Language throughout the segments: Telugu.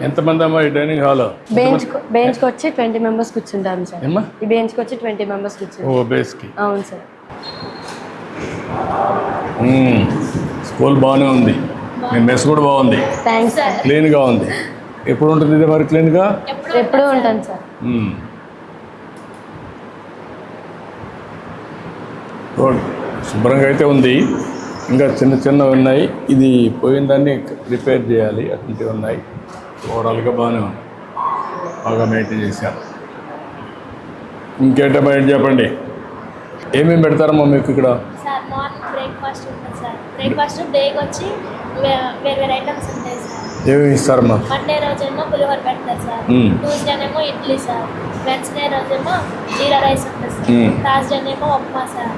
ఎంతమంది అమ్మా ఈ డైనింగ్ హాల్? బెంచ్కి వచ్చి 20 మెంబర్స్ కూర్చుంటాం సార్. ఈ బెంచ్కి వచ్చి 20 మెంబర్స్ కూర్చుంటాం. ఓ బేస్కి. అవును సార్. స్కూల్ బాగానే ఉంది. మీ మెస్ కూడా బాగుంది. Thanks sir. క్లీన్గా ఉంది. ఎప్పుడు ఉంటుంది ఇది మరి క్లీన్గా? ఎప్పుడూ ఉంటాను సార్. శుభ్రంగా అయితే ఉంది. ఇంకా చిన్న చిన్నవి ఉన్నాయి. ఇది పోయిన దాన్ని రిపేర్ చేయాలి. అటువంటివి ఉన్నాయి. ఓవరాల్గా బాగానే ఉంది. బాగా మెయింటైన్ చేశారు. ఇంకేంటమ్మా ఏంటి చెప్పండి. ఏమేమి పెడతారమ్మా మీకు ఇక్కడ? సార్ మార్నింగ్ బ్రేక్ఫాస్ట్ ఉంటుంది సార్. బ్రేక్ఫాస్ట్ డేకి వచ్చి వేరే ఐటమ్స్ ఉంటాయి సార్. ఏమేమి ఇస్తారమ్మా? మండే రోజేమో పులిహోర పెడతారు సార్. ట్యూస్డేనేమో ఇడ్లీ సార్. వెన్స్డే రోజేమో జీరా రైస్ ఉంటుంది సార్. థర్స్డేనేమో ఉప్మా సార్.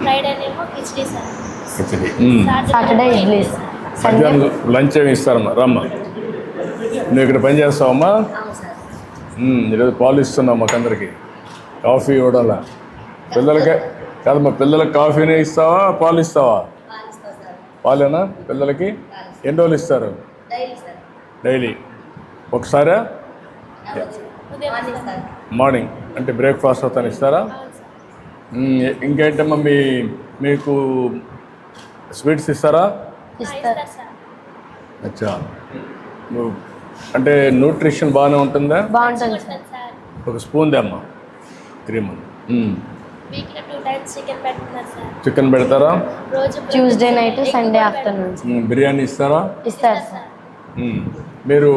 ఫ్రైడేనేమో khichdi sir. Saturday idli sir. మధ్యాహ్నం లంచ్ ఏమి ఇస్తారమ్మా? రమ్మా, నువ్వు ఇక్కడ పని చేస్తావమ్మా? ఈరోజు పాలు ఇస్తున్నావు మాకందరికి. కాఫీ ఇవ్వడంలా పిల్లలకే కాదమ్మా. పిల్లలకి కాఫీనే ఇస్తావా పాలు ఇస్తావా? పాలేనా పిల్లలకి? ఎన్ని రోజులు ఇస్తారు? డైలీ ఒకసారా? మార్నింగ్ అంటే బ్రేక్ఫాస్ట్ అవుతాను ఇస్తారా? ఇంకేంటమ్మా మీకు స్వీట్స్ ఇస్తారా? అచ్చా. అంటే న్యూట్రిషన్ బాగానే ఉంటుందా? బాగుంటుంది సార్. ఒక స్పూన్ దమ్మా క్రీమ్. చికెన్ పెడతారా? Tuesday night, Sunday afternoon. Biryani ఇస్తారా? ఇస్తారు సార్. మీరు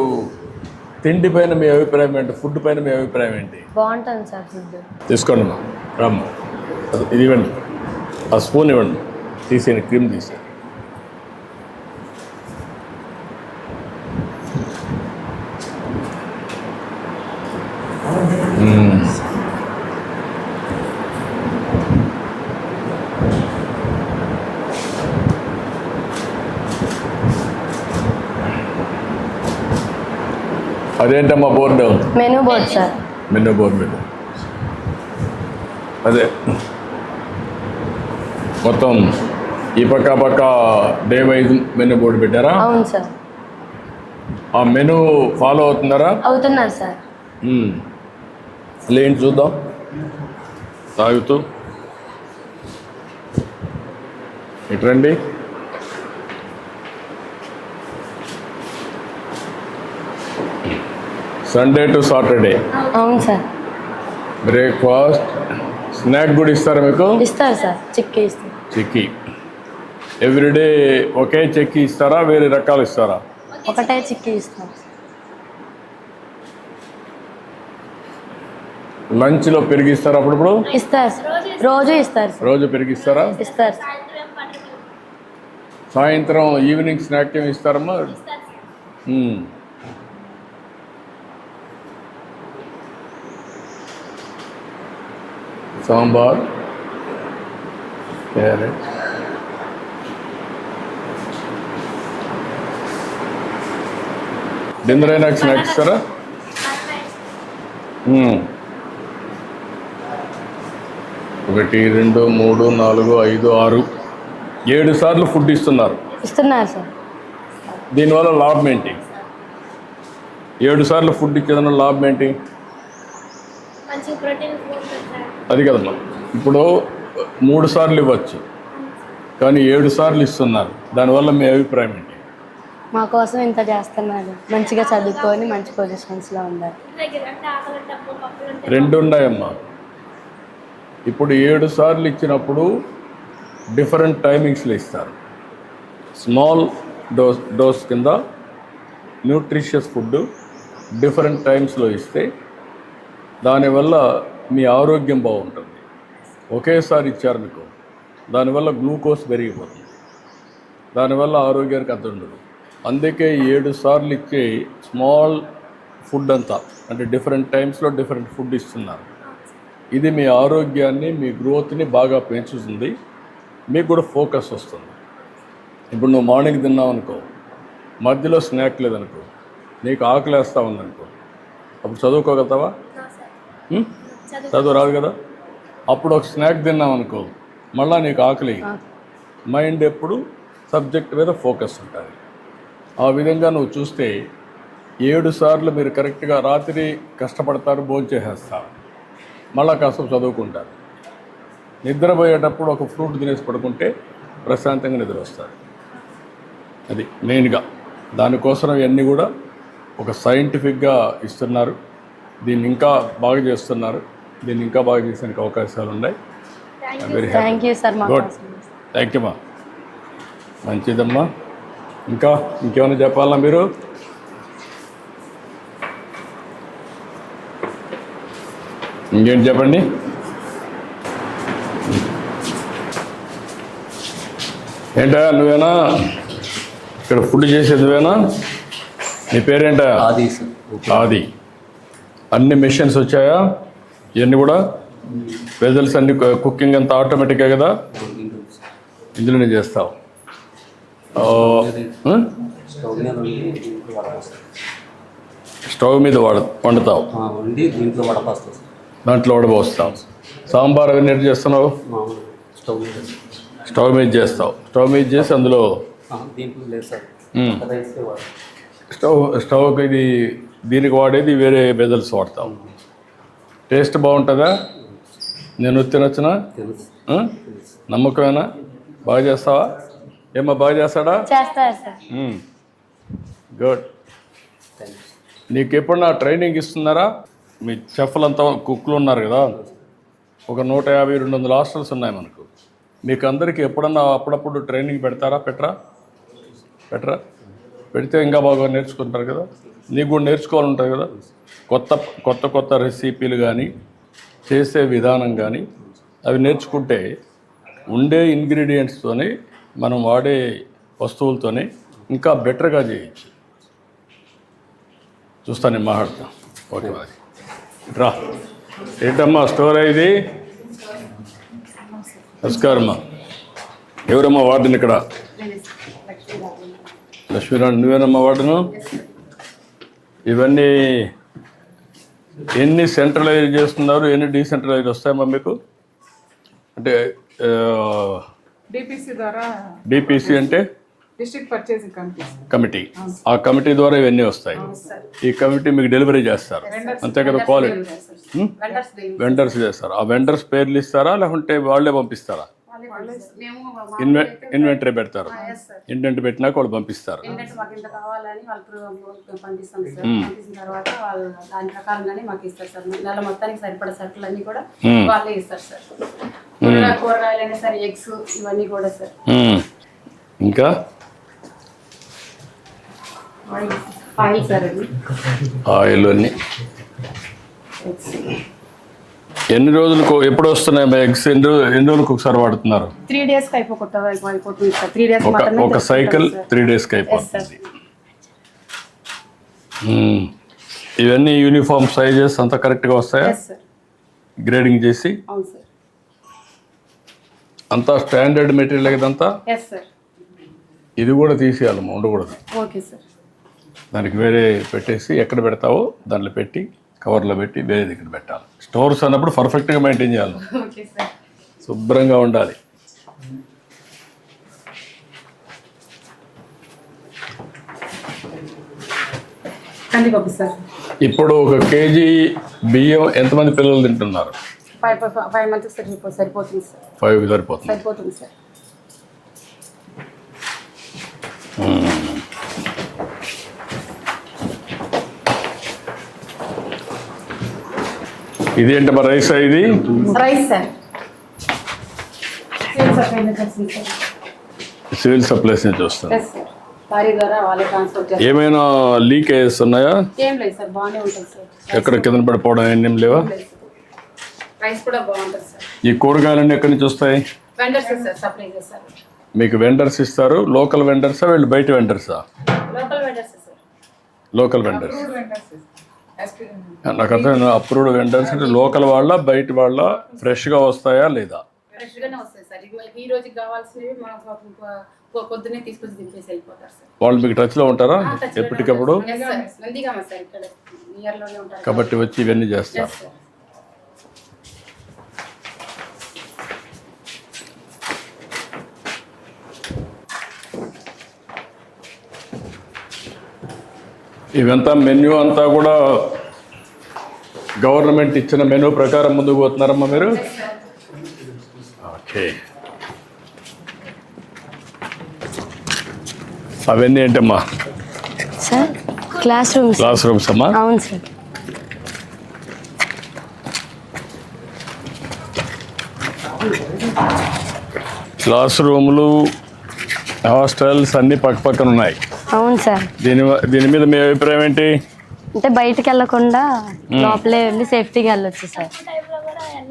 తిండి పైన మీ అభిప్రాయం ఏంటి? ఫుడ్ పైన మీ అభిప్రాయం ఏంటి? బాగుంటుంది సార్ ఫుడ్. తీసుకోండి అమ్మా. రామ్మా, ఇది ఇవ్వండి. ఆ స్పూన్ ఇవ్వండి. తీసేయండి, క్రీమ్ తీసేయండి. అదేంటమ్మా board? Menu board sir. Menu board మీద అదే మొత్తం ఈ పక్క డే వైజ్ మెనూ బోర్డు పెట్టారా? అవును సార్. ఆ మెనూ ఫాలో అవుతున్నారా? అవుతున్నారు సార్. ఏంటి చూద్దాం. తాగుతూ ఇట్రండి. Sunday to Saturday. అవును సార్. బ్రేక్ఫాస్ట్, స్నాక్ కూడా ఇస్తారా మీకు? ఇస్తారు సార్. చిక్కీ ఇస్తారు. చిక్కీ ఎవ్రీడే ఒకే చిక్కీ ఇస్తారా? వేరే రకాలు ఇస్తారా? ఒకటే చిక్కీ ఇస్తారు. లంచ్లో పెరిగిస్తారా? అప్పుడప్పుడు ఇస్తారు సార్. రోజు ఇస్తారు సార్. రోజు పెరిగిస్తారా? ఇస్తారు సార్. సాయంత్రం ఈవినింగ్ స్నాక్ ఏమి ఇస్తారమ్మా? సాంబార్, క్యారెట్, డిన్నర్ అయినా స్నాక్స్ ఇస్తారా? 1 2 3 4 5 6 7 సార్లు ఫుడ్ ఇస్తున్నారు సార్. దీనివల్ల లాభం ఏంటి? 7 సార్లు ఫుడ్ ఇచ్చేదన్న లాభం ఏంటి? అది కదమ్మా. ఇప్పుడు 3 సార్లు ఇవ్వచ్చు, కానీ 7 సార్లు ఇస్తున్నారు. దానివల్ల మీ అభిప్రాయం ఏంటి? మా కోసం ఇంత చేస్తున్నారు. మంచిగా చదువుకొని మంచి పొజిషన్స్లో ఉండాలి. 2 ఉన్నాయమ్మా. ఇప్పుడు 7 సార్లు ఇచ్చినప్పుడు డిఫరెంట్ టైమింగ్స్లో ఇస్తారు. స్మాల్ డోస్ కింద న్యూట్రిషియస్ ఫుడ్ డిఫరెంట్ టైమ్స్లో ఇస్తే దానివల్ల మీ ఆరోగ్యం బాగుంటుంది. ఒకేసారి ఇచ్చారు మీకు, దానివల్ల గ్లూకోజ్ పెరిగిపోతుంది. దానివల్ల ఆరోగ్యానికి అర్థం ఉండదు. అందుకే 7 సార్లు ఇచ్చే స్మాల్ ఫుడ్ అంతా అంటే డిఫరెంట్ టైమ్స్లో డిఫరెంట్ ఫుడ్ ఇస్తున్నారు. ఇది మీ ఆరోగ్యాన్ని, మీ గ్రోత్ని బాగా పెంచుతుంది. మీకు కూడా ఫోకస్ వస్తుంది. ఇప్పుడు నువ్వు మార్నింగ్ తిన్నావు అనుకో, మధ్యలో స్నాక్ లేదనుకో, నీకు ఆకలి వేస్తూ ఉందనుకో, అప్పుడు చదువుకోగలుగుతావా? చదువు రాదు కదా. అప్పుడు ఒక స్నాక్ తిన్నావు అనుకో, మళ్ళీ నీకు ఆకలి. మైండ్ ఎప్పుడు సబ్జెక్ట్ మీద ఫోకస్ ఉంటుంది. ఆ విధంగా నువ్వు చూస్తే 7 సార్లు మీరు కరెక్ట్గా రాత్రి కష్టపడతారు, భోంచేసేస్తారు, మళ్ళా కాస్త చదువుకుంటారు. నిద్రపోయేటప్పుడు ఒక ఫ్రూట్ తినేసి పడుకుంటే ప్రశాంతంగా నిద్ర వస్తారు. అది మెయిన్గా. దానికోసం ఇవన్నీ కూడా ఒక సైంటిఫిక్గా ఇస్తున్నారు. దీన్ని ఇంకా బాగా చేస్తున్నారు. దీన్ని ఇంకా బాగా చేసేందుకు అవకాశాలు ఉన్నాయి. Very happy. Thank you sir. మా గుడ్, థ్యాంక్ యూ మా. మంచిదమ్మా. ఇంకేమైనా చెప్పాలా మీరు? ఇంకేంటి చెప్పండి. ఏంటా నువ్వేనా ఇక్కడ ఫుడ్ చేసేది? నువ్వేనా? నీ పేరేంటా? ఆది సార్. ఆది. అన్ని మెషిన్స్ వచ్చాయా? ఇవన్నీ కూడా వెజల్స్ అన్ని, కుకింగ్ అంతా ఆటోమేటిక్గా కదా? ఇందులోనే చేస్తావు. స్టవ్ మీద వండుతావు, వండి దీంట్లో వడపోస్తాం సార్. దాంట్లో వడపోస్తావు. సాంబార్ అవన్నీ ఎట్లా చేస్తున్నావు? స్టవ్ మీద. స్టవ్ మీద చేస్తావు. స్టవ్ మీద చేసి అందులో దీంట్లో లేదు సార్. రైస్కే వాడతాం. స్టవ్కి ఇది దీనికి వాడేది వేరే వెజల్స్ వాడతావు. టేస్ట్ బాగుంటుందా? నేను తినొచ్చునా? తెలుసు. నమ్మకమేనా? బాగా చేస్తావా? ఏమో బాగా చేస్తాడా? చేస్తారు సార్. గుడ్. నీకు ఎప్పుడన్నా ట్రైనింగ్ ఇస్తున్నారా? మీ చెఫ్లంతా కుక్లు ఉన్నారు కదా, ఒక 150-200 హాస్టల్స్ ఉన్నాయి మనకు. మీకు అందరికీ ఎప్పుడన్నా అప్పుడప్పుడు ట్రైనింగ్ పెడతారా? పెట్టరా? పెడితే ఇంకా బాగా నేర్చుకుంటారు కదా. నీకు కూడా నేర్చుకోవాలంటుంది కదా. కొత్త రెసిపీలు కానీ చేసే విధానం కానీ అవి నేర్చుకుంటే ఉండే ఇంగ్రీడియంట్స్తోనే మనం వాడే వస్తువులతోనే ఇంకా బెటర్గా చేయొచ్చు. చూస్తాను, నేను మాట్లాడతా. ఓకే మరి రా. ఏంటమ్మా స్టోర్ ఇది? నమస్కారమ్మా. ఎవరమ్మా వార్డుని ఇక్కడ? లక్ష్మీరాణి. నువ్వేనమ్మా వార్డును? ఇవన్నీ ఎన్ని సెంట్రలైజ్ చేస్తున్నారు, ఎన్ని డీసెంట్రలైజ్ వస్తాయమ్మా మీకు? అంటే డిపిసి ద్వారా. డిపిసి అంటే డిస్ట్రిక్ట్ పర్చేసింగ్ కమిటీ. ఆ కమిటీ ద్వారా ఇవన్నీ వస్తాయి. ఈ కమిటీ మీకు డెలివరీ చేస్తారు అంతే కదా? క్వాలిటీ వెండర్స్ చేస్తారు. ఆ వెండర్స్ పేర్లు ఇస్తారా లేకుంటే వాళ్ళే పంపిస్తారా? ఇన్వెంటరీ పెడతారు. ఇన్వెంటరీ పెట్టినాక వాళ్ళు పంపిస్తారు. మాకు ఇంత కావాలని వాళ్ళు పంపిస్తాం సార్. పంపించిన తర్వాత వాళ్ళు దాని ప్రకారంగానే మాకు ఇస్తారు సార్. నెల మొత్తానికి సరిపడే సరుకులు అన్ని కూడా వాళ్ళే ఇస్తారు సార్. కూరగాయలు అయినా సరే, ఎగ్స్ ఇవన్నీ కూడా సార్. ఇంకా ఆయిల్ సార్. అది ఆయిల్ అన్ని ఎన్ని రోజులకు ఎప్పుడు వస్తున్నాయి ఎగ్స్? ఎన్ని రోజులకు ఒకసారి వాడుతున్నారు? 3 days అయిపోతుంది సార్. 3 days ఒక సైకిల్ 3 daysకి అయిపోతుంది. ఇవన్నీ యూనిఫామ్ సైజెస్ అంతా కరెక్ట్గా వస్తాయా? గ్రేడింగ్ చేసి అవును సార్. అంతా స్టాండర్డ్ మెటీరియల్ ఇదంతా. ఇది కూడా తీసేయాలమ్మా, ఉండకూడదు. Okay sir. దానికి వేరే పెట్టేసి ఎక్కడ పెడతావో దాంట్లో పెట్టి కవర్లో పెట్టి వేరే దగ్గర పెట్టాలి. స్టోర్స్ అన్నప్పుడు పర్ఫెక్ట్గా మెయింటైన్ చేయాలి, ఓకే సార్. శుభ్రంగా ఉండాలి. కందిపప్పు సార్. ఇప్పుడు 1 kg బియ్యం ఎంతమంది పిల్లలు తింటున్నారు? 5 months సరిపోతుంది సార్. 5 సరిపోతుంది. సరిపోతుంది సార్. ఇదేంటమ్మా రైస్? ఇది రైస్ సార్. సివిల్ సప్లైస్ నుంచి వస్తుంది. లారీ ద్వారా వాళ్ళే ట్రాన్స్పోర్ట్ చేస్తారు. ఏమైనా లీకేజెస్ ఉన్నాయా? ఏం లేదు సార్, బాగానే ఉంటుంది సార్. ఎక్కడ కింద పడిపోవడం ఏం లేవా? రైస్ కూడా బాగుంటుంది సార్. ఈ కూరగాయలన్నీ ఎక్కడి నుంచి వస్తాయి? వెండర్స్ సార్ సప్లై చేస్తారు. మీకు వెండర్స్ ఇస్తారు. లోకల్ వెండర్సా వీళ్ళు బయట వెండర్సా? Local vendors sir. Local vendors. నాకు అర్థం. అప్రూవ్డ్ వెండర్స్ అంటే లోకల్ వాళ్ళ బయట వాళ్ళ? ఫ్రెష్గా వస్తాయా లేదా? ఫ్రెష్గానే వస్తాయి సార్. ఈ రోజుకి కావాల్సినవి మనకు పొద్దున్నే తీసుకొచ్చి దింపేసి వెళ్ళిపోతారు సార్. వాళ్ళు మీకు టచ్లో ఉంటారా ఎప్పటికప్పుడు? నందిగామ సార్, ఇక్కడ నియర్లోనే ఉంటారు కాబట్టి వచ్చి ఇవన్నీ చేస్తారు. ఇవంతా మెన్యూ అంతా కూడా గవర్నమెంట్ ఇచ్చిన మెనూ ప్రకారం ముందుకు పోతున్నారమ్మా మీరు? ఓకే. అవన్నీ ఏంటమ్మా? Sir class rooms. Class rooms అమ్మా? అవును సార్. క్లాస్ రూములు, హాస్టల్స్ అన్నీ పక్క పక్కన ఉన్నాయి. అవును సార్. దీని మీద మీ అభిప్రాయం ఏంటి? అంటే బయటికి వెళ్ళకుండా లోపలే వెళ్ళి సేఫ్టీగా వెళ్ళొచ్చు సార్. టైంలో కూడా వెళ్ళొచ్చు